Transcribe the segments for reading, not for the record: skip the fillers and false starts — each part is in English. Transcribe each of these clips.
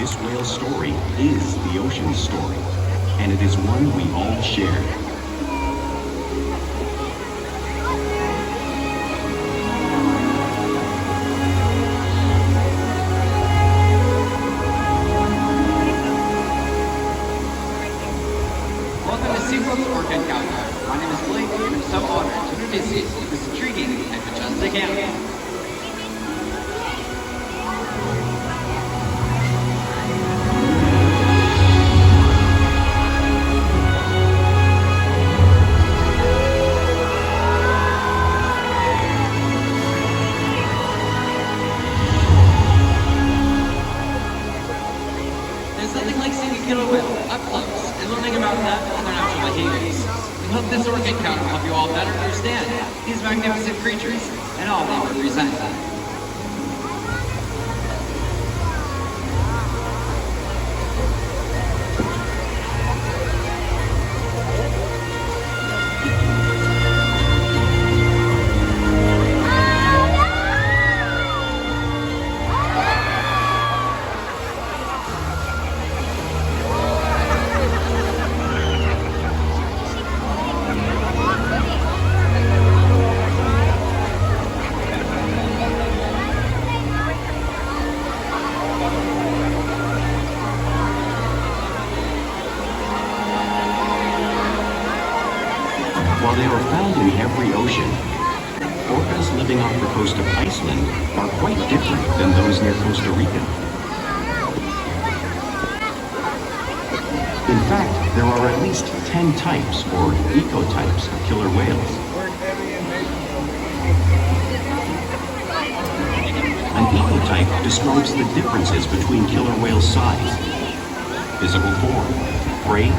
This whale's story is the ocean's story, and it is one we all share. Welcome to SeaWorld's Orca Countdown. My name is Blake, and I'm so honored to introduce you to this intriguing and majestic animal. There's nothing like seeing a killer whale up close and learning about them and their natural behaviors. We hope this orca count will help you all better understand these magnificent creatures and all they represent. While they are found in every ocean, orcas living off the coast of Iceland are quite different than those near Costa Rica. In fact, there are at least 10 types or ecotypes of killer whales. An ecotype describes the differences between killer whale size, physical form, prey,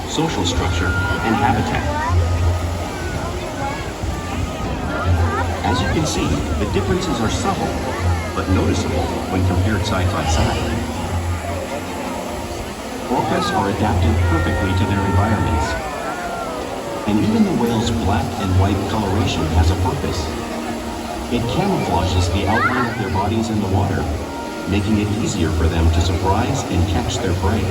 social structure, and habitat. As you can see, the differences are subtle, but noticeable when compared side by side. Orcas are adapted perfectly to their environments. And even the whale's black and white coloration has a purpose. It camouflages the outline of their bodies in the water, making it easier for them to surprise and catch their prey.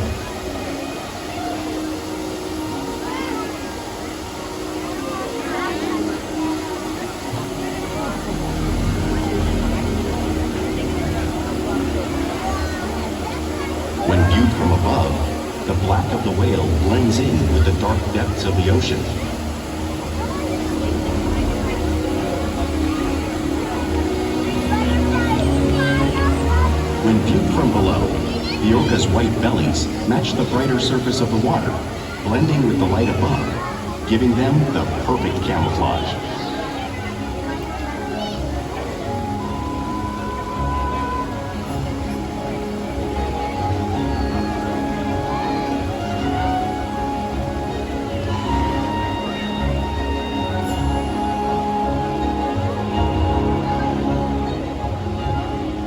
When viewed from above, the black of the whale blends in with the dark depths of the ocean. When viewed from below, the orca's white bellies match the brighter surface of the water, blending with the light above, giving them the perfect camouflage.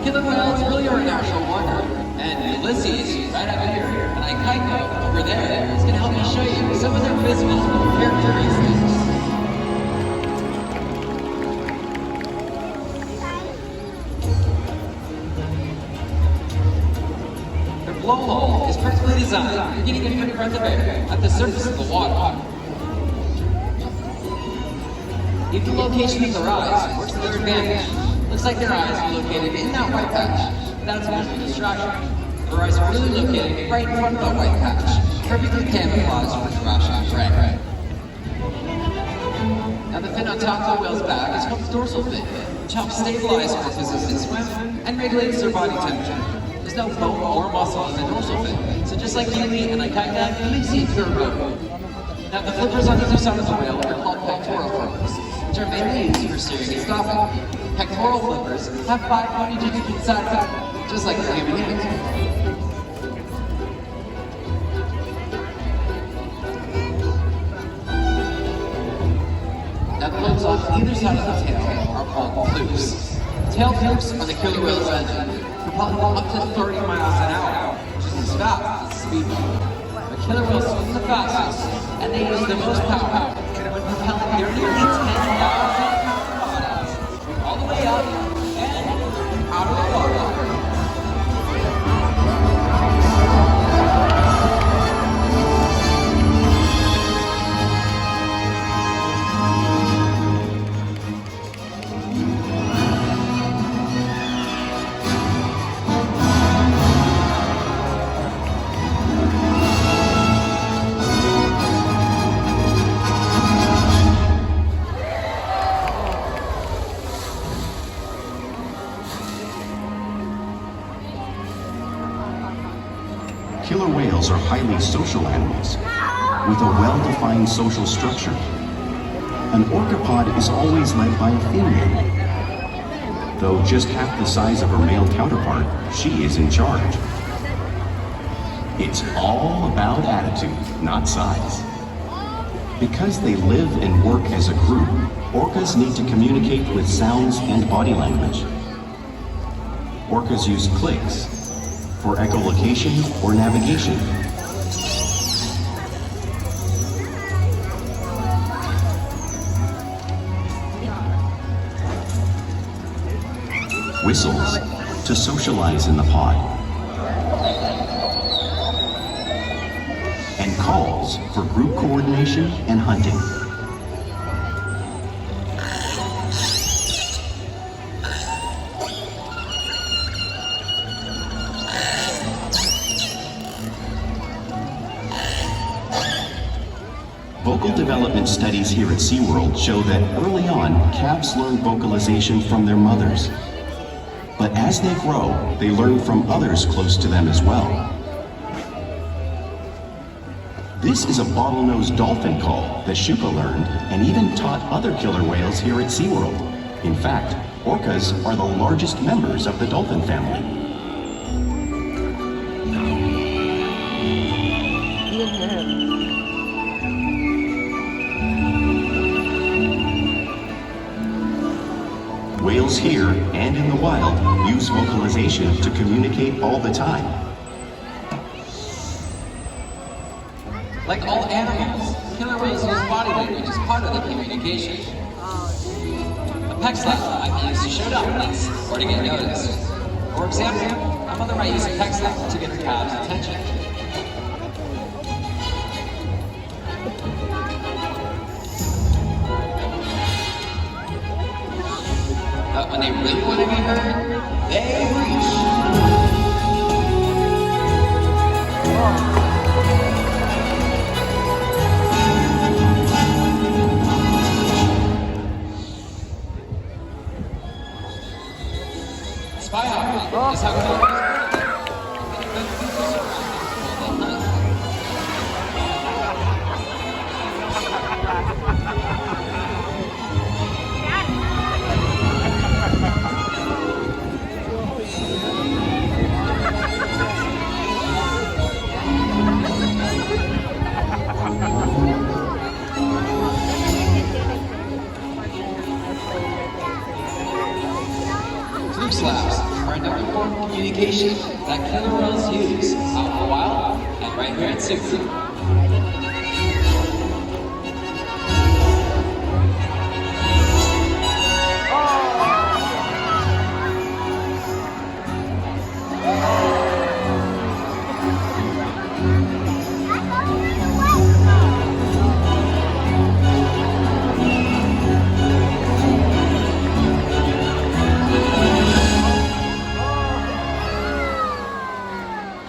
Killer whales really are a natural wonder, and Ulysses, right up here, and Ikaiko, over there, is going to help me show you some of their physical characteristics. Their blowhole is perfectly designed for getting a good breath of air at the surface of the water. Even the location of their eyes works to their advantage. Looks like their eyes are located in that white patch. That's meant for distraction. Their eyes are really located right in front of that white patch, perfectly camouflaged for harassing prey. Now the fin on top of the whale's back is called the dorsal fin, which helps stabilize orcas as they swim and regulates their body temperature. There's no bone or muscle in the dorsal fin, so just like Yumi and Ikaika, you may see pure bone. Now the flippers on either side of the whale are called pectoral flippers, which are mainly used for steering and stopping. Pectoral flippers have 5 pointy digits inside of them, just like the human hand. Now the lobes on either side of the tail are called flukes. Tail flukes are the killer whale's engine, propelling them up to 30 miles an hour, which is as fast as a speedboat. The killer whales swim the fastest, and they use the most power when propelling their nearly 10,000 bodies all the way up and out of the water. killer whales are highly social animals with a well-defined social structure. An orcapod is always led by a female. Though just half the size of her male counterpart, she is in charge. It's all about attitude, not size. Because they live and work as a group, orcas need to communicate with sounds and body language. Orcas use clicks for echolocation or navigation. Whistles to socialize in the pod. And calls for group coordination and hunting. Vocal development studies here at SeaWorld show that early on, calves learn vocalization from their mothers. But as they grow, they learn from others close to them as well. This is a bottlenose dolphin call that Shuka learned and even taught other killer whales here at SeaWorld. In fact, orcas are the largest members of the dolphin family. Whales here and in the wild use vocalization to communicate all the time. Like all animals, killer whales use body language as part of the communication. A peck slap might be used to show dominance or to get noticed. For example, a mother might use a peck slap to get her calf's attention. But when they really want to be heard, they reach. Spy hopping is how killer whales work. Fluke slaps are another form of communication that killer whales use out in the wild and right here at SeaWorld.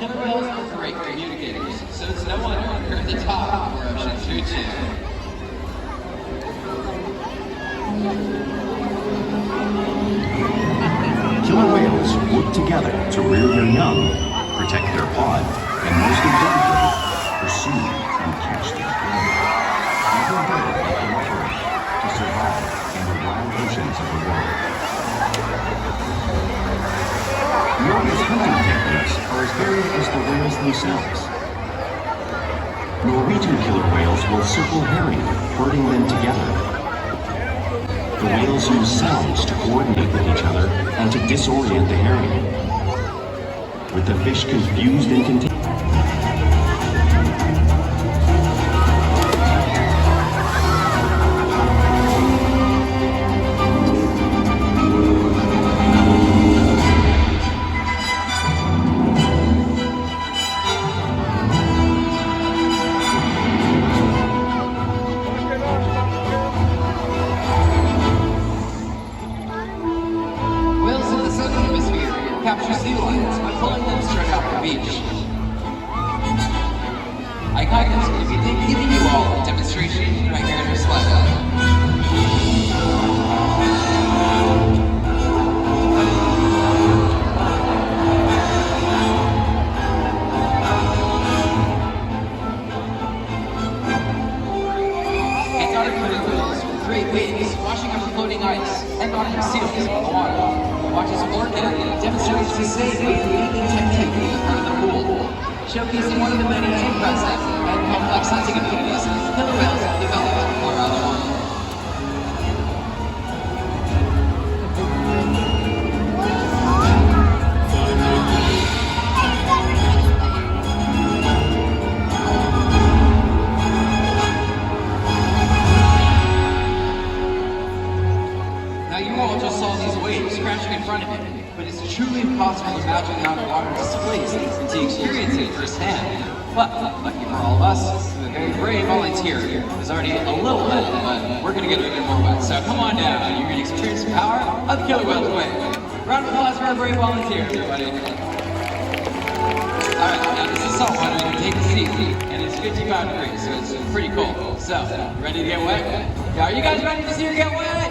Killer whales are great communicators, so it's no wonder they're at the top of our ocean food chain. Killer whales work together to rear their young, protect their pod, and most importantly, pursue and catch their prey. Every day they cooperate to survive in the wild oceans of the world. The orcas' hunting techniques are as varied as the whales themselves. Norwegian killer whales will circle herring, herding them together. The whales use sounds to coordinate with each other and to disorient the herring. With the fish confused and contained. Whales in the southern hemisphere capture sea lions by pulling them straight off the beach. Iconic is going to be giving you all a demonstration right here in her slide. Orca demonstrates the safe breathing technique in the front of the pool, showcasing one of the many impressive and complex hunting abilities killer whales have developed around the world. Now you all just saw these waves crashing in front of you, but it's truly impossible to imagine how the water displays until you experience it firsthand. But, lucky for all of us, the very brave volunteer is already a little wet, but we're gonna get a bit more wet. So come on down, and you're gonna experience the power of the killer whale's wave. Round of applause for our brave volunteer, everybody. Alright, now this is saltwater, you can take a seat, and it's 55 degrees, so it's pretty cold. So, ready to get wet? Yeah, are you guys ready to see her get wet?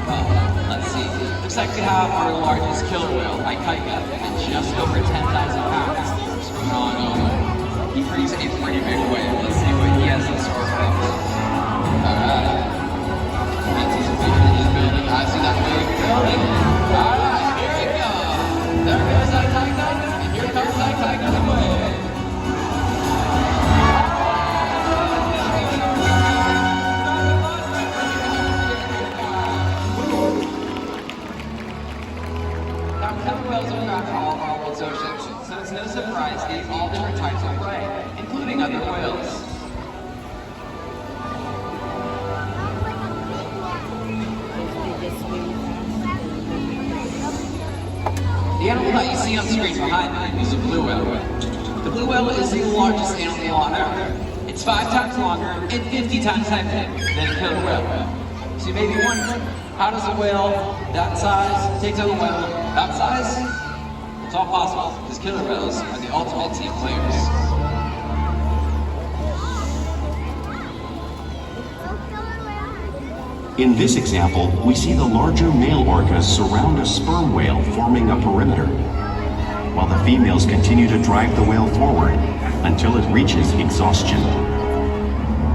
Well, let's see. Looks like we have our largest killer whale, Ikaika, at just over 10,000 pounds. Swimming on over. He brings a pretty big wave. Let's see what he has in store for us. Alright. Anticipation is building. I see that wave building. Alright, here we go. There goes Ikaika, and here comes Ikaika's wave. Killer whales are found in all of our world's oceans, so it's no surprise they eat all different types of prey, including other whales. The animal that you see on the screen behind me is a blue whale. The blue whale is the largest animal on Earth. It's 5 times longer and 50 times heavier than a killer whale. So you may be wondering, how does a whale that size take on a whale that size? It's all possible, because killer whales are the ultimate team players. In this example, we see the larger male orcas surround a sperm whale, forming a perimeter, while the females continue to drive the whale forward until it reaches exhaustion.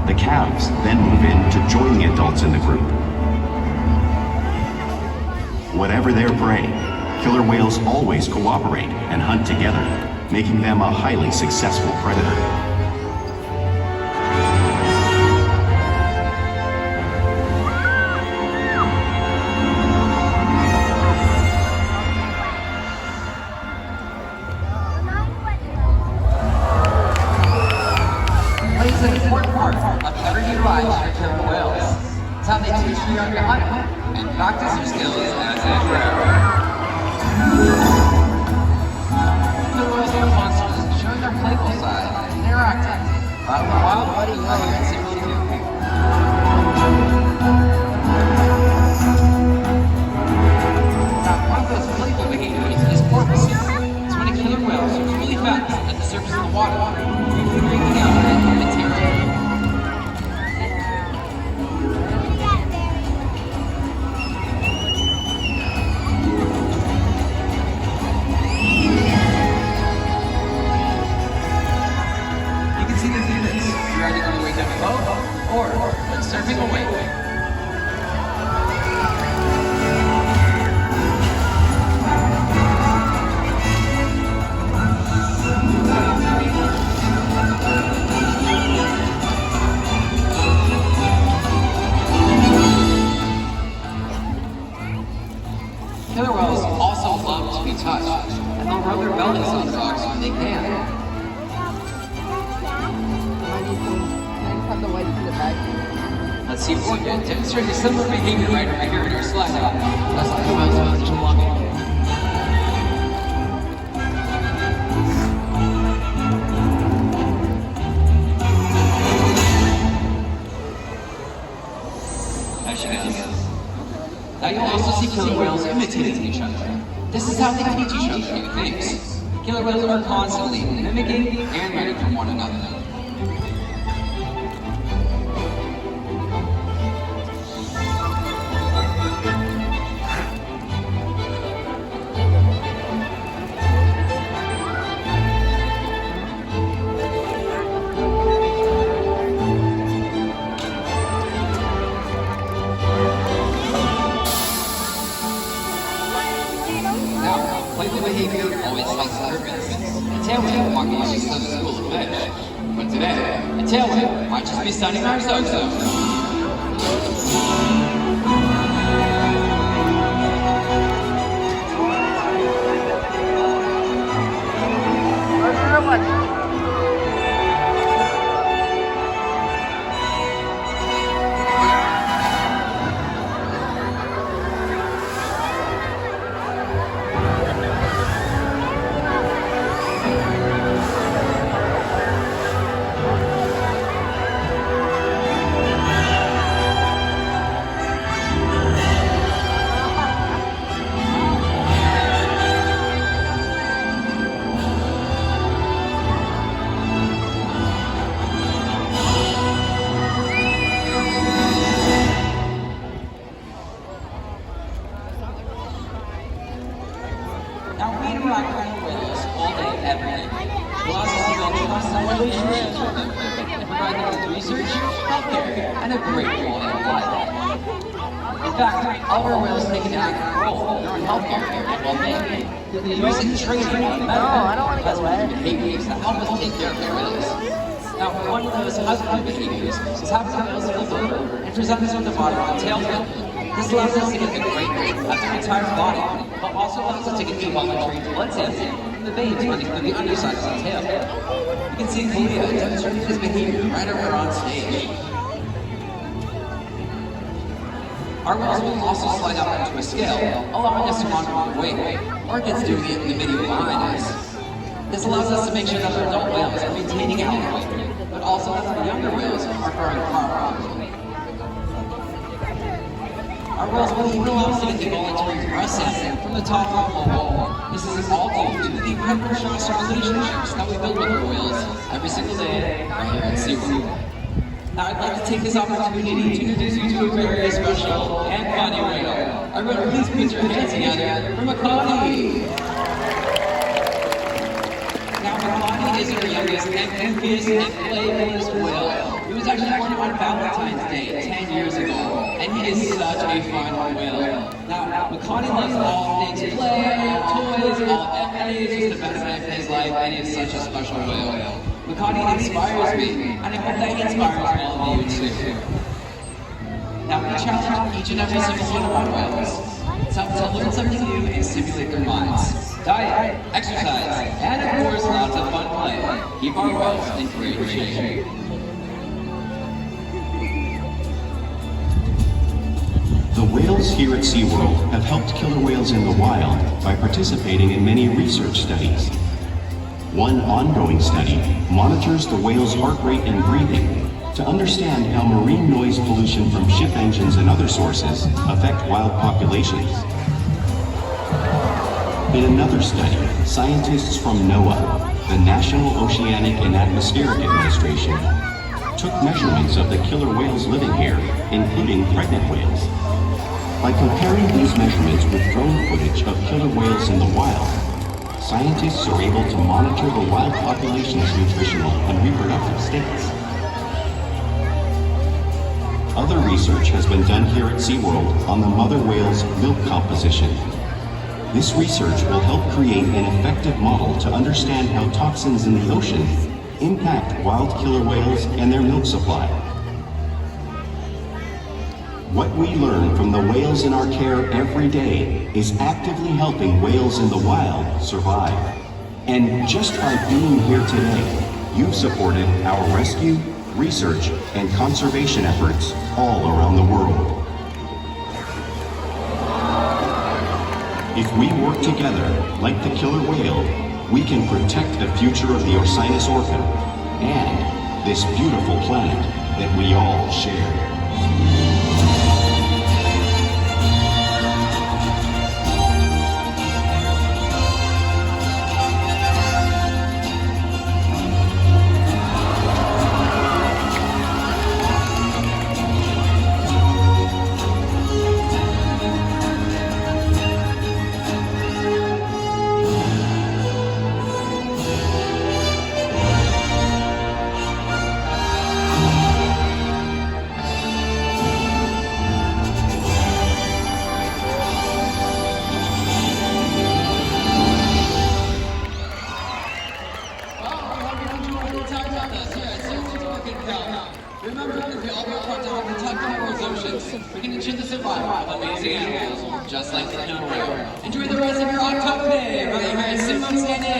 The calves then move in to join the adults in the group. Whatever their prey, killer whales always cooperate and hunt together, making them a highly successful predator. Plays an important part of everyday life for killer whales. It's how they teach the young to hunt and practice their skills as they grow. Killer whales are monsters, showing their playful side and interacting. But wild buddy and simply do. Now, one of those playful behaviors is porpoising. It's when a killer whale swims really fast at the surface of the water, breathing out momentarily. Or when surfing a wave. Killer whales also love to be touched, and they'll rub their bellies on rocks when they can. Let's see if we can demonstrate a similar behavior right over here in our slide. That's like the whale's position belonging. There she goes. Now you'll also see killer whales imitating each other. This is how they teach each other new things. Killer whales are constantly mimicking and learning from one another. playful behavior always takes purpose. A tailwind might be used as a school of fish. But today, a tailwind might just be sunning our so-so. Now we interact with whales all day, every day. It allows us to build trust and relationships with them, provide them with research, healthcare, and a great quality of life. In fact, all of our whales take an active role in our healthcare and well-being. They use it in training on medical and behaviors that help us take care of their whales. Now, one of those husband behaviors is having the whales flip over and present us with the body of a tail fin. This allows us to get the great rate of the entire body, but also allows us to get the voluntary blood sample from the veins running through the underside of the tail. You can see Kalia demonstrating this behavior right over on stage. Our whales will also slide up into a scale, allowing us to monitor the weight. Orcas doing it in the video behind us. This allows us to make sure that our adult whales are maintaining health weight, but also that our younger whales are growing properly. Our whales will even allow us to get the voluntary breast sample from the top of the wall. This is all due to the incredible trust and relationships that we build with our whales every single day right here at SeaWorld. Now I'd like to take this opportunity to introduce you to a very special and funny whale. Everyone, please put your hands together for Makani. Now Makani is our youngest and goofiest and playfulest whale. He was actually born on Valentine's Day 10 years ago, and he is such a fun whale. Now, Makani loves all things play, toys, all activities, just the best life in his life, and he is such a special whale. Makani inspires me, and I hope that he inspires all of you too. Now, we challenge each and every single one of our whales to learn something new and stimulate their minds. Diet, exercise, and of course, lots of fun play. Keep our whales in great shape. The whales here at SeaWorld have helped killer whales in the wild by participating in many research studies. One ongoing study monitors the whale's heart rate and breathing to understand how marine noise pollution from ship engines and other sources affect wild populations. In another study, scientists from NOAA, the National Oceanic and Atmospheric Administration, took measurements of the killer whales living here, including pregnant whales. By comparing these measurements with drone footage of killer whales in the wild, scientists are able to monitor the wild population's nutritional and reproductive states. Other research has been done here at SeaWorld on the mother whale's milk composition. This research will help create an effective model to understand how toxins in the ocean impact wild killer whales and their milk supply. What we learn from the whales in our care every day is actively helping whales in the wild survive. And just by being here today, you've supported our rescue, research, and conservation efforts all around the world. If we work together, like the killer whale, we can protect the future of the Orcas orca and this beautiful planet that we all share. like no room. Enjoy the rest of your October day. Right here at Simone Standing.